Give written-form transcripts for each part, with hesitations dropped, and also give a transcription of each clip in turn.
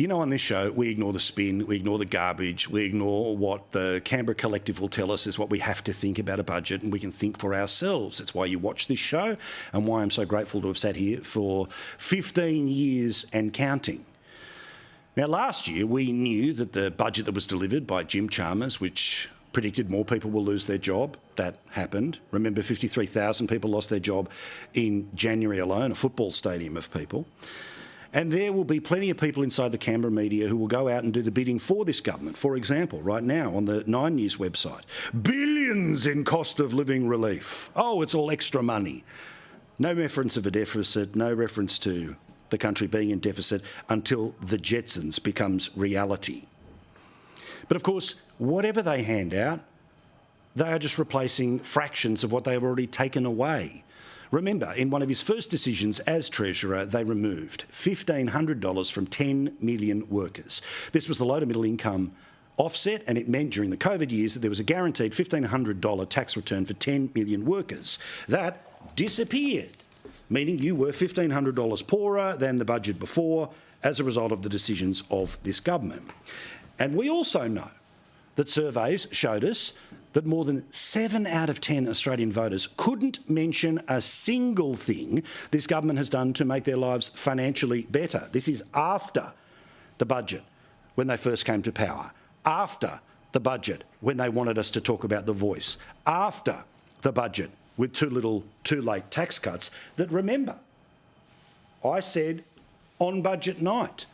You know, on this show, we ignore the spin, we ignore the garbage, we ignore what the Canberra Collective will tell us is what we have to think about a budget, and we can think for ourselves. That's why you watch this show and why I'm so grateful to have sat here for 15 years and counting. Now, last year, we knew that the budget that was delivered by Jim Chalmers, which predicted more people will lose their job, that happened. Remember, 53,000 people lost their job in January alone, a football stadium of people. And there will be plenty of people inside the Canberra media who will go out and do the bidding for this government. For example, right now on the 9 News website, billions in cost of living relief. Oh, it's all extra money. No reference of a deficit, no reference to the country being in deficit until the Jetsons becomes reality. But of course, whatever they hand out, they are just replacing fractions of what they have already taken away. Remember, in one of his first decisions as Treasurer, they removed $1,500 from 10 million workers. This was the low to middle income offset, and it meant during the COVID years that there was a guaranteed $1,500 tax return for 10 million workers. That disappeared, meaning you were $1,500 poorer than the budget before as a result of the decisions of this government. And we also know that surveys showed us that more than 7 out of 10 Australian voters couldn't mention a single thing this government has done to make their lives financially better. This is after the budget, when they first came to power, after the budget, when they wanted us to talk about the voice, after the budget, with too little, too late tax cuts, that, remember, I said on budget night,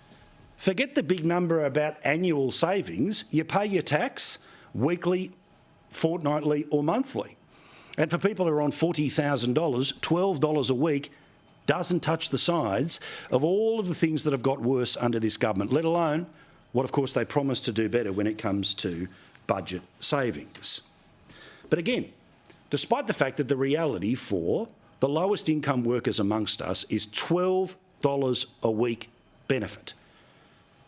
forget the big number about annual savings, you pay your tax weekly, fortnightly or monthly. And for people who are on $40,000, $12 a week doesn't touch the sides of all of the things that have got worse under this government, let alone what, of course, they promised to do better when it comes to budget savings. But again, despite the fact that the reality for the lowest income workers amongst us is $12 a week benefit,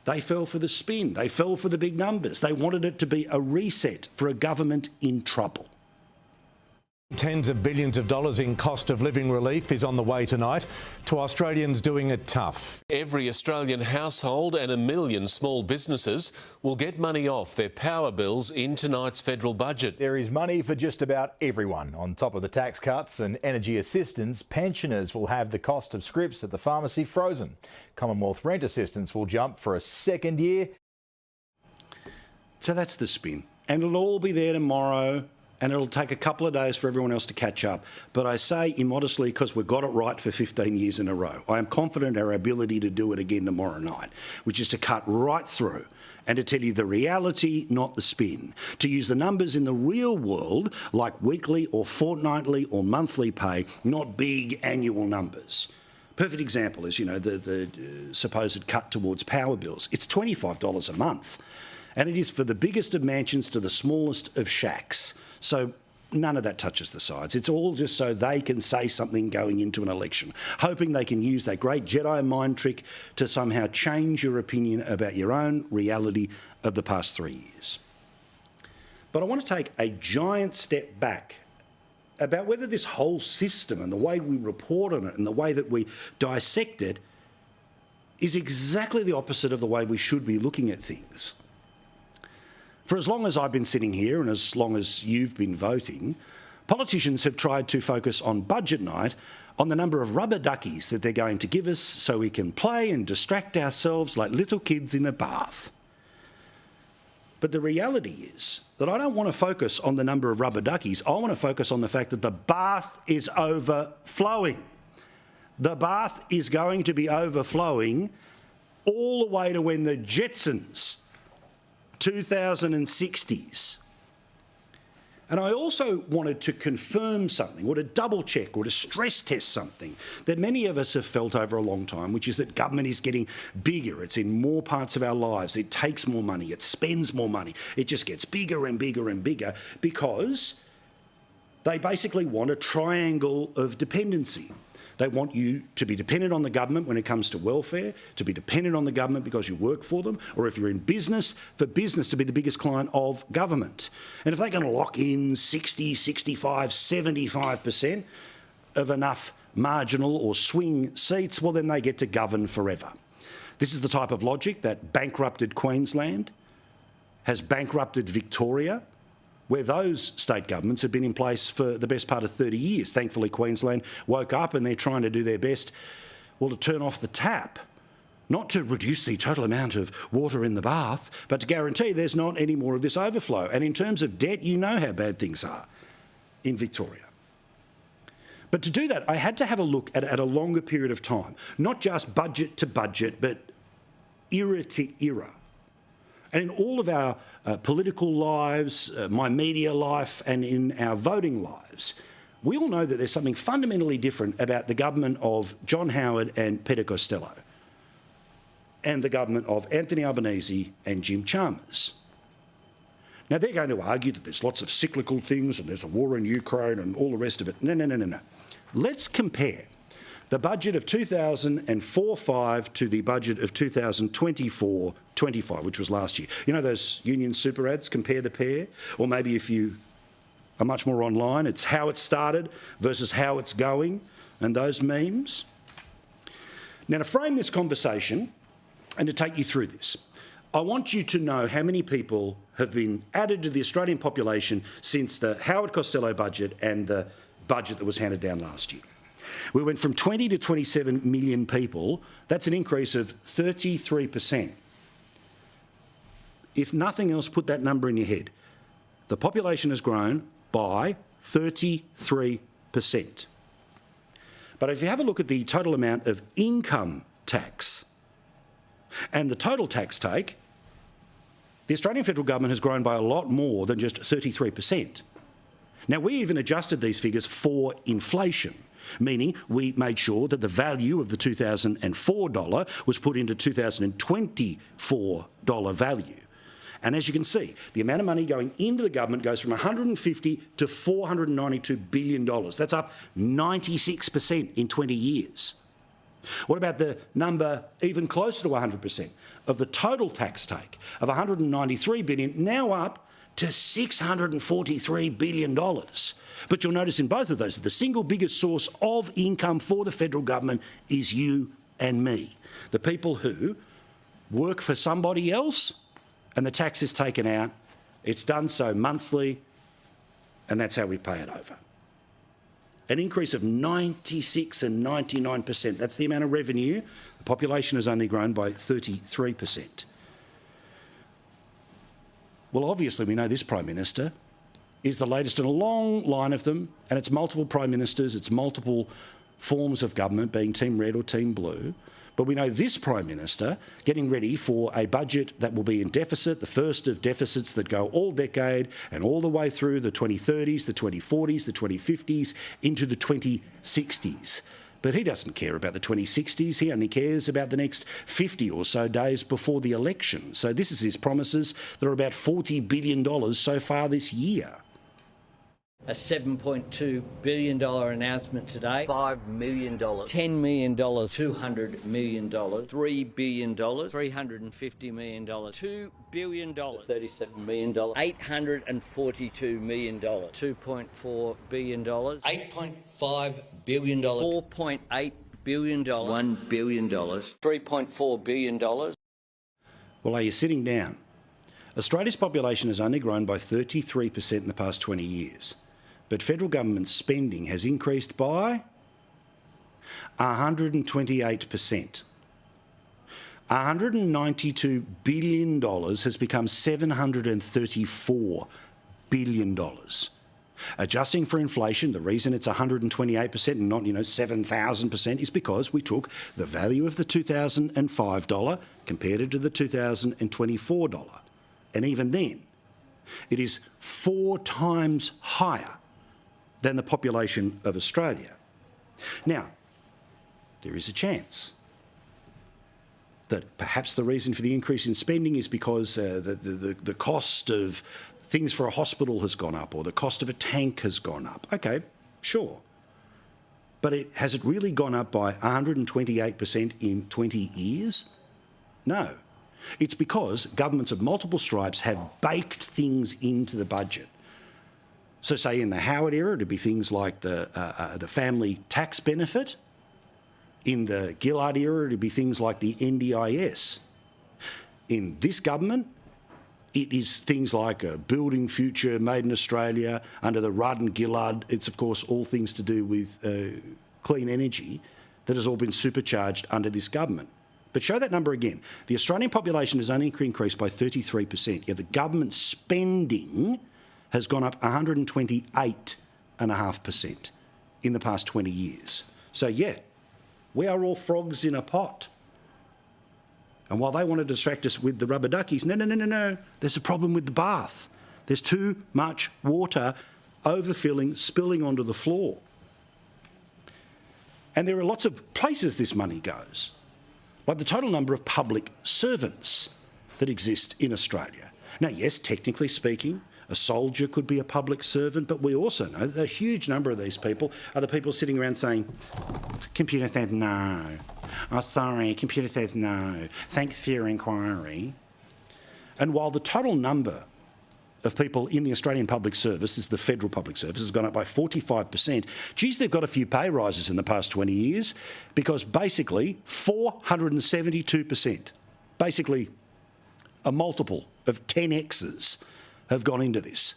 they fell for the spin. They fell for the big numbers. They wanted it to be a reset for a government in trouble. Tens of billions of dollars in cost of living relief is on the way tonight to Australians doing it tough. Every Australian household and 1 million small businesses will get money off their power bills in tonight's federal budget. There is money for just about everyone. On top of the tax cuts and energy assistance, pensioners will have the cost of scripts at the pharmacy frozen. Commonwealth rent assistance will jump for a second year. So that's the spin. And it'll all be there tomorrow. And it'll take a couple of days for everyone else to catch up. But I say immodestly because we've got it right for 15 years in a row. I am confident in our ability to do it again tomorrow night, which is to cut right through and to tell you the reality, not the spin. To use the numbers in the real world, like weekly or fortnightly or monthly pay, not big annual numbers. Perfect example is, the supposed cut towards power bills. It's $25 a month. And it is for the biggest of mansions to the smallest of shacks. So none of that touches the sides. It's all just so they can say something going into an election, hoping they can use that great Jedi mind trick to somehow change your opinion about your own reality of the past 3 years. But I want to take a giant step back about whether this whole system and the way we report on it and the way that we dissect it is exactly the opposite of the way we should be looking at things. For as long as I've been sitting here and as long as you've been voting, politicians have tried to focus on budget night on the number of rubber duckies that they're going to give us so we can play and distract ourselves like little kids in a bath. But the reality is that I don't want to focus on the number of rubber duckies. I want to focus on the fact that the bath is overflowing. The bath is going to be overflowing all the way to when the Jetsons 2060s. And I also wanted to confirm something, or to double check, or to stress test something that many of us have felt over a long time, which is that government is getting bigger. It's in more parts of our lives. It takes more money. It spends more money. It just gets bigger and bigger and bigger because they basically want a triangle of dependency. They want you to be dependent on the government when it comes to welfare, to be dependent on the government because you work for them, or if you're in business, for business to be the biggest client of government. And if they can lock in 60, 65, 75% of enough marginal or swing seats, well, then they get to govern forever. This is the type of logic that bankrupted Queensland, has bankrupted Victoria, where those state governments have been in place for the best part of 30 years. Thankfully, Queensland woke up and they're trying to do their best, well, to turn off the tap, not to reduce the total amount of water in the bath, but to guarantee there's not any more of this overflow. And in terms of debt, you know how bad things are in Victoria. But to do that, I had to have a look at a longer period of time, not just budget to budget, but era to era. And in all of our political lives, my media life, and in our voting lives, we all know that there's something fundamentally different about the government of John Howard and Peter Costello and the government of Anthony Albanese and Jim Chalmers. Now, they're going to argue that there's lots of cyclical things and there's a war in Ukraine and all the rest of it. No. Let's compare the budget of 2004-5 to the budget of 2024-25, which was last year. You know those union super ads, compare the pair? Or maybe if you are much more online, it's how it started versus how it's going, and those memes. Now, to frame this conversation and to take you through this, I want you to know how many people have been added to the Australian population since the Howard Costello budget and the budget that was handed down last year. We went from 20 to 27 million people. That's an increase of 33%. If nothing else, put that number in your head. The population has grown by 33%. But if you have a look at the total amount of income tax and the total tax take, the Australian federal government has grown by a lot more than just 33%. Now, we even adjusted these figures for inflation, meaning we made sure that the value of the 2004 dollar was put into 2024 dollar value. And as you can see, the amount of money going into the government goes from 150 to $492 billion. That's up 96% in 20 years. What about the number even closer to 100% of the total tax take of $193 billion, now up to $643 billion? But you'll notice in both of those, the single biggest source of income for the federal government is you and me, the people who work for somebody else and the tax is taken out. It's done so monthly, and that's how we pay it over. An increase of 96 and 99%. That's the amount of revenue. The population has only grown by 33%. Well, obviously, we know this Prime Minister is the latest in a long line of them, and it's multiple Prime Ministers, it's multiple forms of government, being Team Red or Team Blue. But we know this Prime Minister getting ready for a budget that will be in deficit, the first of deficits that go all decade and all the way through the 2030s, the 2040s, the 2050s, into the 2060s. But he doesn't care about the 2060s. He only cares about the next 50 or so days before the election. So this is his promises. There are about $40 billion so far this year. A $7.2 billion announcement today. $5 million. $10 million. $200 million. $3 billion. $350 million. $2 billion. $37 million. $842 million. $2.4 billion. $8.5 billion. $4.8 billion. $1 billion. $3.4 billion. Well, are you sitting down? Australia's population has only grown by 33% in the past 20 years. But federal government spending has increased by 128%. $192 billion has become $734 billion. Adjusting for inflation, the reason it's 128% and not, 7,000% is because we took the value of the 2005 dollar, compared it to the 2024 dollar. And even then, it is 4 times higher than the population of Australia. Now, there is a chance that perhaps the reason for the increase in spending is because the cost of things for a hospital has gone up or the cost of a tank has gone up. Okay, sure. But has it really gone up by 128% in 20 years? No. It's because governments of multiple stripes have baked things into the budget. So say in the Howard era, it'd be things like the family tax benefit. In the Gillard era, it'd be things like the NDIS. In this government, it is things like a building future made in Australia under the Rudd and Gillard. It's, of course, all things to do with clean energy that has all been supercharged under this government. But show that number again. The Australian population has only increased by 33%, yet the government spending has gone up 128.5% in the past 20 years. So, yeah, we are all frogs in a pot. And while they want to distract us with the rubber duckies, no. There's a problem with the bath. There's too much water overfilling, spilling onto the floor. And there are lots of places this money goes, like the total number of public servants that exist in Australia. Now, yes, technically speaking, a soldier could be a public servant, but we also know that a huge number of these people are the people sitting around saying, computer says no. Oh, sorry, computer says no. Thanks for your inquiry. And while the total number of people in the Australian public service, this is the federal public service, has gone up by 45%, geez, they've got a few pay rises in the past 20 years because basically 472%, basically a multiple of 10x's have gone into this.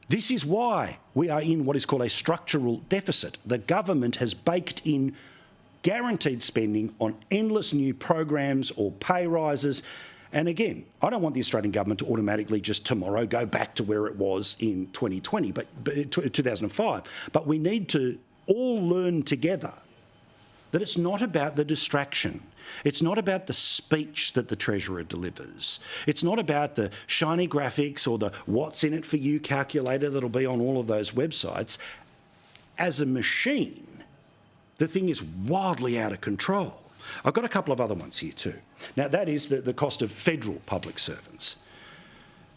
This is why we are in what is called a structural deficit. The government has baked in guaranteed spending on endless new programs or pay rises. And again, I don't want the Australian government to automatically just tomorrow go back to where it was in 2020, but 2005. But we need to all learn together that it's not about the distraction. It's not about the speech that the Treasurer delivers. It's not about the shiny graphics or the what's in it for you calculator that'll be on all of those websites. As a machine, the thing is wildly out of control. I've got a couple of other ones here too. Now, that is the cost of federal public servants.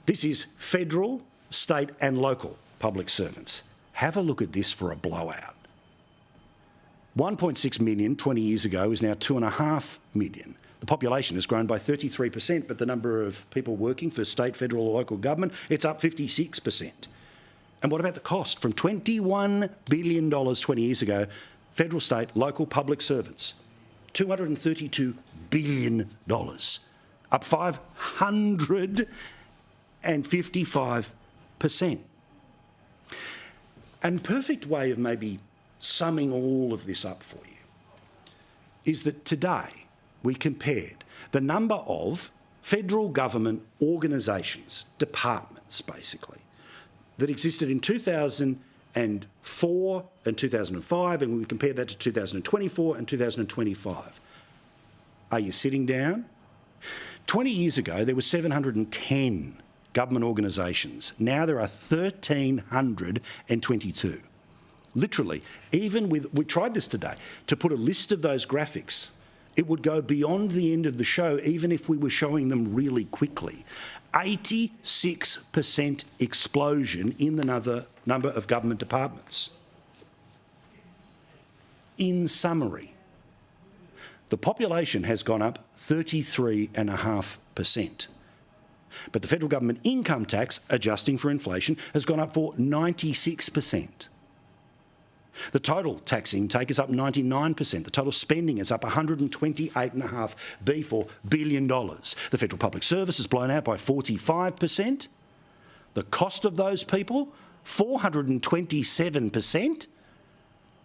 This is federal, state and local public servants. Have a look at this for a blowout. 1.6 million 20 years ago is now 2.5 million. The population has grown by 33%, but the number of people working for state, federal or local government, it's up 56%. And what about the cost? From $21 billion 20 years ago, federal, state, local public servants, $232 billion, up 555%. And perfect way of maybe summing all of this up for you is that today we compared the number of federal government organisations, departments basically, that existed in 2004 and 2005, and we compared that to 2024 and 2025. Are you sitting down? 20 years ago, there were 710 government organisations. Now there are 1,322. Literally, even with, we tried this today, to put a list of those graphics, it would go beyond the end of the show, even if we were showing them really quickly. 86% explosion in the number of government departments. In summary, the population has gone up 33.5%. But the federal government income tax, adjusting for inflation, has gone up for 96%. The total tax intake is up 99%. The total spending is up $128.5 billion. The federal public service is blown out by 45%. The cost of those people, 427%.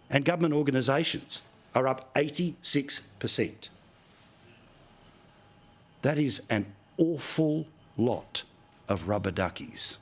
And government organisations are up 86%. That is an awful lot of rubber duckies.